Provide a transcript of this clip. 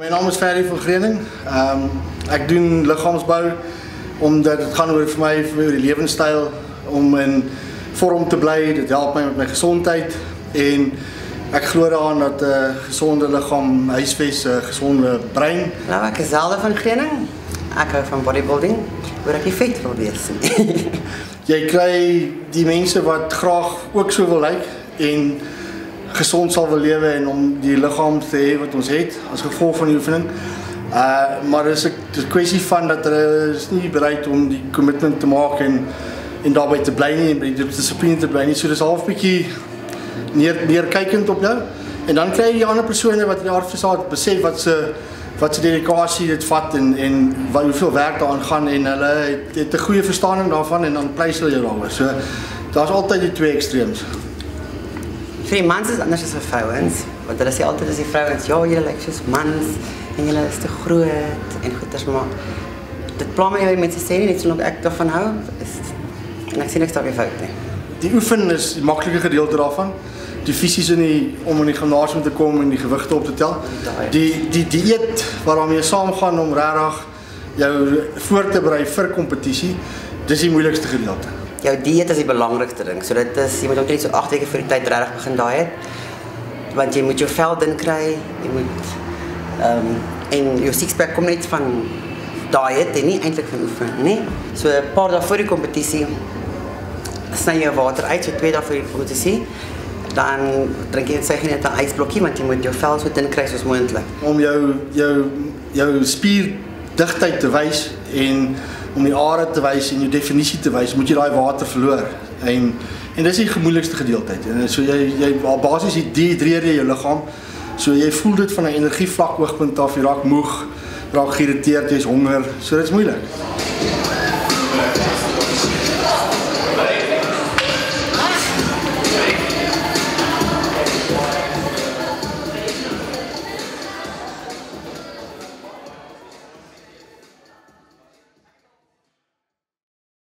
My naam is Ferry van Greening. Ek doen liggaamsbou omdat dit gaan oor vir my oor die lewenstyl om in vorm te bly. Dit help my met my gesondheid en ek glo daaraan dat 'n gesonde liggaam huisves 'n gesonde brein. Nou, ek is Zelda van Greening. Ek hou van bodybuilding, waar ek nie vet wil wees. Jy kry die mense wat graag ook so wil lyk en gesond sal wil lewe en om die liggaam te hê wat ons het as gevolg van die oefening. Maar dis 'n kwessie van dat hulle is nie bereid om die commitment te maak en daarbey te bly nie en by die dissipline te bly nie. So dis half bietjie neerkykend op jou. En dan kry jy die ander persone wat in die aard versaak besef wat se dedikasie dit vat en hoeveel werk daaraan gaan en hulle het 'n goeie verstaaning daarvan en dan prys hulle jou daaroor. So daar's altyd die twee extremes. Vir die mans is anders as vir vrouens, want hulle sê altyd as die vrouens, ja, julle lyk soos mans en julle is te groot en goeders, maar dit pla my jou mense sê nie, net soos ek daarvan hou, en ek sê niks daarby fout nie. Die oefen is die maklike gedeelte daarvan. Die fisies om in die gimnasium te kom en die gewigte op te tel. Die dieet waarmee jy saamgaan om regtig jou voor te berei vir kompetisie, dis die moeilikste gedeelte. Jou dieet is die belangrikste ding. So dit is, jy moet omtrent so 8 weke voor die tyd regtig begin diet. Want jy moet jou vel dun kry, jy moet en jou sixpack kom net van diet en nie eintlik van oefen nie. So 'n paar dae voor die kompetisie sny jy water uit, so 2 dae voor die kompetisie. Dan drink jy net 'n ysblokkie want jy moet jou vel so dun kry soos moontlik. Om jou spierdigtheid te wys en om die are te wys en jou definisie te wys, moet jy daai water verloor. En dis die moeilikste gedeelte. En so jy basies dehydreer jy jou liggaam. So jy voel dit van 'n energievlak oogpunt af, jy raak moeg, raak geïrriteerd, jy's honger. So dit's moeilik.